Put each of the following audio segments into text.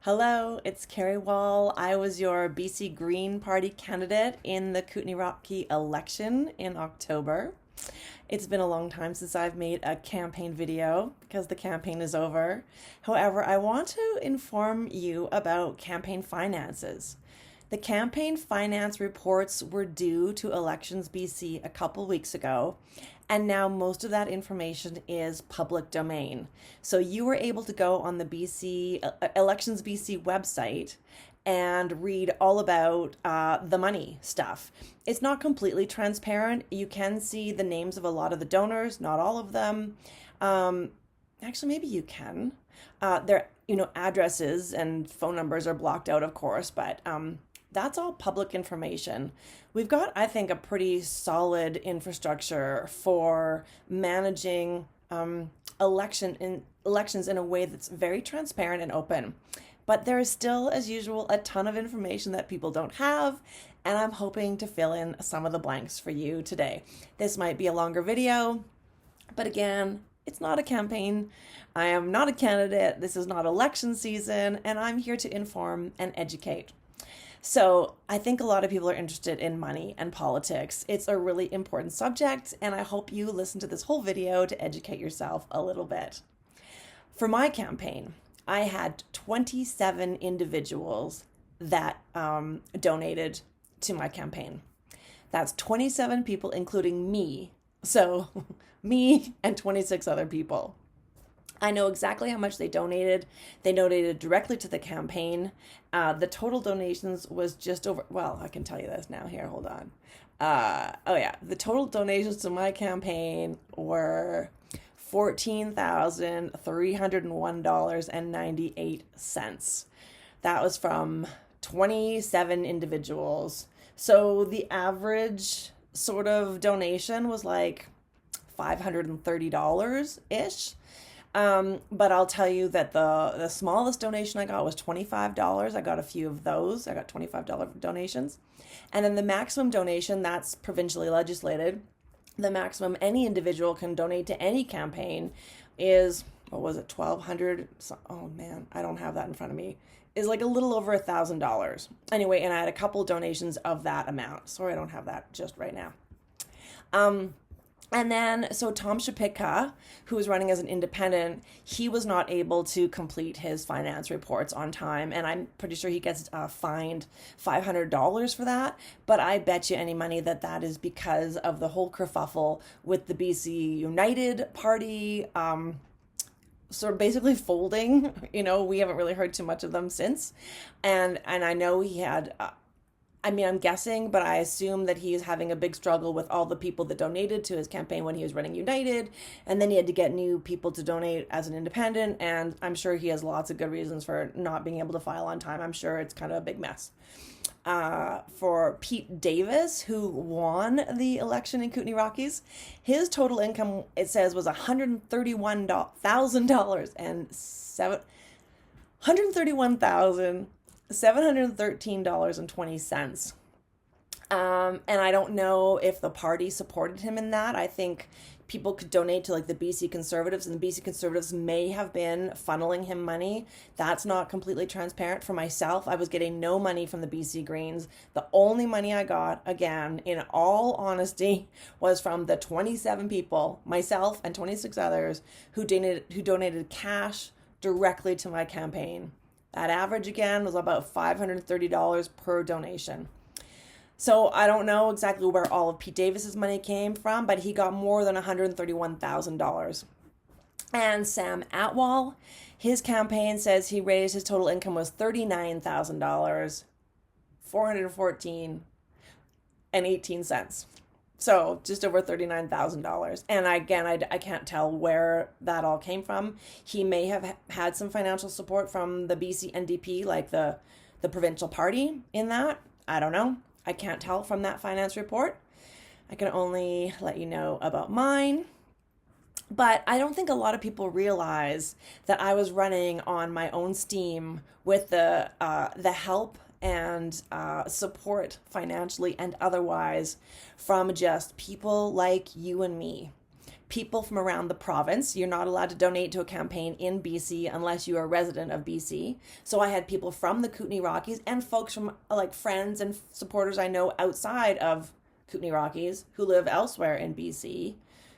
Hello, it's Carrie Wall. I was your BC Green Party candidate in the Kootenay-Rockies election in October. It's been a long time since I've made a campaign video because the campaign is over. However, I want to inform you about campaign finances. The campaign finance reports were due to Elections BC a couple weeks ago, and now most of that information is public domain. So you were able to go on the BC Elections BC website and read all about the money stuff. It's not completely transparent. You can see the names of a lot of the donors, not all of them. Actually, maybe you can. Their addresses and phone numbers are blocked out, of course, but that's all public information. We've got, I think, a pretty solid infrastructure for managing elections in a way that's very transparent and open. But there is still, as usual, a ton of information that people don't have, and I'm hoping to fill in some of the blanks for you today. This might be a longer video, but again, it's not a campaign. I am not a candidate. This is not election season, and I'm here to inform and educate. So I think a lot of people are interested in money and politics. It's a really important subject, and I hope you listen to this whole video to educate yourself a little bit. For my campaign, I had 27 individuals that donated to my campaign. That's 27 people, including me. So me and 26 other people. I know exactly how much they donated. They donated directly to the campaign. The total donations was just over, well, I can tell you this now. Here, hold on. The total donations to my campaign were $14,301.98. That was from 27 individuals. So the average sort of donation was like $530-ish. But I'll tell you that the smallest donation I got was $25. I got a few of those. I got $25 donations. And then the maximum donation, that's provincially legislated. The maximum any individual can donate to any campaign is, what was it, $1,200? Oh man, I don't have that in front of me. Is like a little over $1,000. Anyway, and I had a couple donations of that amount. Sorry, I don't have that just right now. And then, so Tom Shapitka, who was running as an independent, he was not able to complete his finance reports on time. And I'm pretty sure he gets fined $500 for that. But I bet you any money that that is because of the whole kerfuffle with the BC United Party, sort of basically folding. We haven't really heard too much of them since. And I know he had... I'm guessing, but I assume that he is having a big struggle with all the people that donated to his campaign when he was running United, and then he had to get new people to donate as an independent, and I'm sure he has lots of good reasons for not being able to file on time. I'm sure it's kind of a big mess. For Pete Davis, who won the election in Kootenay-Rockies, his total income, it says, was $131,000 and $713.20. And I don't know if the party supported him in that. I think people could donate to like the BC Conservatives, and the BC Conservatives may have been funneling him money. That's not completely transparent. For myself, I was getting no money from the BC Greens. The only money I got, again, in all honesty, was from the 27 people, myself and 26 others, who donated cash directly to my campaign. That average, again, was about $530 per donation. So I don't know exactly where all of Pete Davis's money came from, but he got more than $131,000. And Sam Atwal, his campaign says he raised, his total income was $39,000, $414.18. So just over $39,000. And again, I can't tell where that all came from. He may have had some financial support from the BC NDP, like the provincial party in that. I don't know. I can't tell from that finance report. I can only let you know about mine. But I don't think a lot of people realize that I was running on my own steam with the help and support financially and otherwise from just people like you and me. people from around the province. You're not allowed to donate to a campaign in BC unless you are a resident of BC. So I had people from the Kootenay-Rockies and folks from like friends and supporters I know outside of Kootenay-Rockies who live elsewhere in BC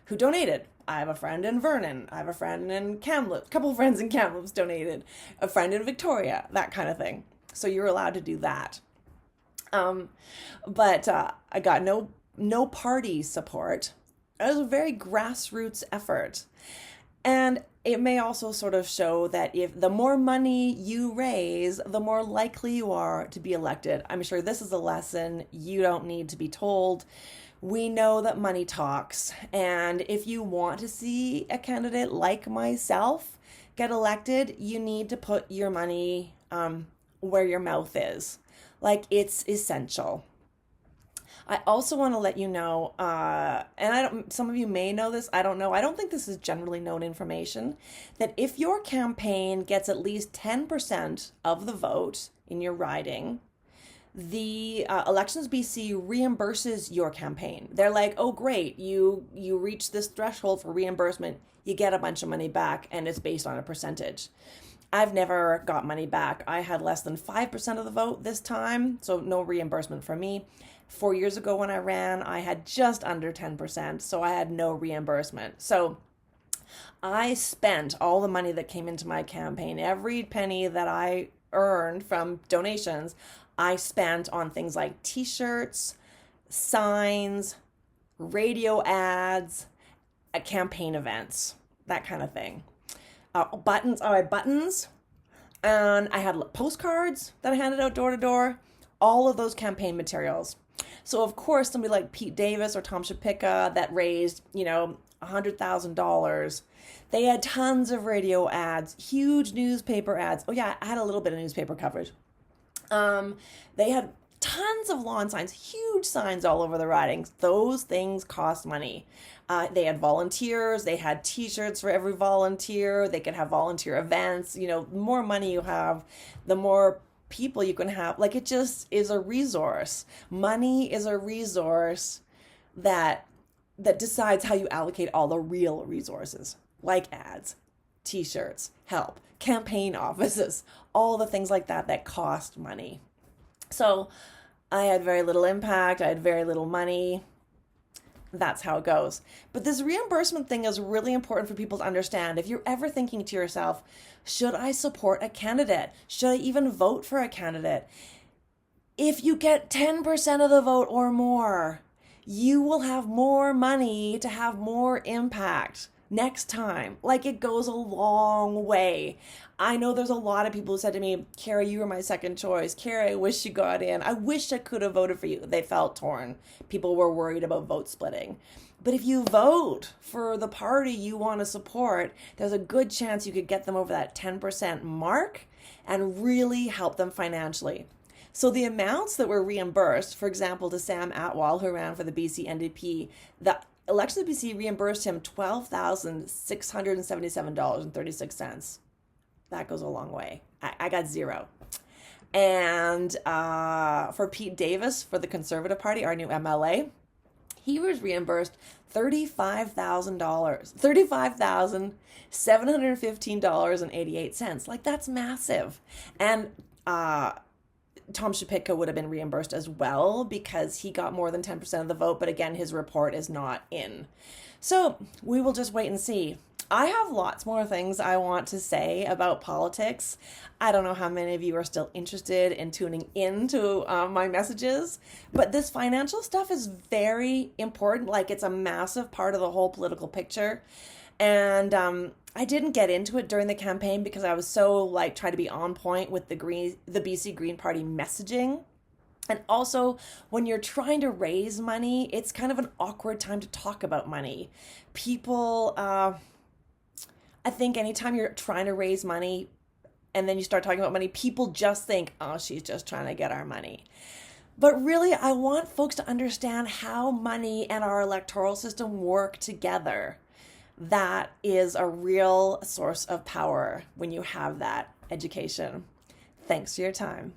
who donated. I have a friend in Vernon. I have a friend in Kamloops. A couple of friends in Kamloops donated. A friend in Victoria, that kind of thing. So you're allowed to do that. But I got no party support. It was a very grassroots effort. And it may also sort of show that if the more money you raise, the more likely you are to be elected. I'm sure this is a lesson you don't need to be told. We know that money talks. And if you want to see a candidate like myself get elected, you need to put your money where your mouth is. Like, it's essential. I also want to let you know, and some of you may know this, I don't know. I don't think this is generally known information, that if your campaign gets at least 10% of the vote in your riding, the Elections BC reimburses your campaign. They're like, oh, great, you reach this threshold for reimbursement, you get a bunch of money back, and it's based on a percentage. I've never got money back. I had less than 5% of the vote this time, so no reimbursement for me. 4 years ago when I ran, I had just under 10%, so I had no reimbursement. So I spent all the money that came into my campaign, every penny that I earned from donations, I spent on things like t-shirts, signs, radio ads, campaign events, that kind of thing. Buttons, I had buttons, and I had postcards that I handed out door to door, all of those campaign materials. So of course, somebody like Pete Davis or Tom Shapika that raised, $100,000, they had tons of radio ads, huge newspaper ads. Oh yeah, I had a little bit of newspaper coverage. They had tons of lawn signs, huge signs all over the ridings. Those things cost money. They had volunteers. They had t-shirts for every volunteer. They could have volunteer events. The more money you have, the more people you can have. Like, it just is a resource. Money is a resource that decides how you allocate all the real resources, like ads, t-shirts, help, campaign offices, all the things like that cost money. So I had very little impact. I had very little money. That's how it goes. But this reimbursement thing is really important for people to understand. If you're ever thinking to yourself, should I support a candidate? Should I even vote for a candidate? If you get 10% of the vote or more, you will have more money to have more impact next time. Like, it goes a long way. I know there's a lot of people who said to me, Carrie, you were my second choice. Carrie, I wish you got in. I wish I could have voted for you. They felt torn. People were worried about vote splitting. But if you vote for the party you want to support, there's a good chance you could get them over that 10% mark and really help them financially. So the amounts that were reimbursed, for example, to Sam Atwal, who ran for the BC NDP, the Elections BC reimbursed him $12,677.36. That goes a long way. I got zero. And for Pete Davis, for the Conservative Party, our new MLA, he was reimbursed $35,000, $35,715.88. Like, that's massive. And Tom Shapika would have been reimbursed as well because he got more than 10% of the vote. But again, his report is not in. So we will just wait and see. I have lots more things I want to say about politics. I don't know how many of you are still interested in tuning into my messages, but this financial stuff is very important. Like, it's a massive part of the whole political picture. And I didn't get into it during the campaign because I was so trying to be on point with the BC Green Party messaging. And also, when you're trying to raise money, it's kind of an awkward time to talk about money. People, I think anytime you're trying to raise money and then you start talking about money, people just think, oh, she's just trying to get our money. But really, I want folks to understand how money and our electoral system work together. That is a real source of power when you have that education. Thanks for your time.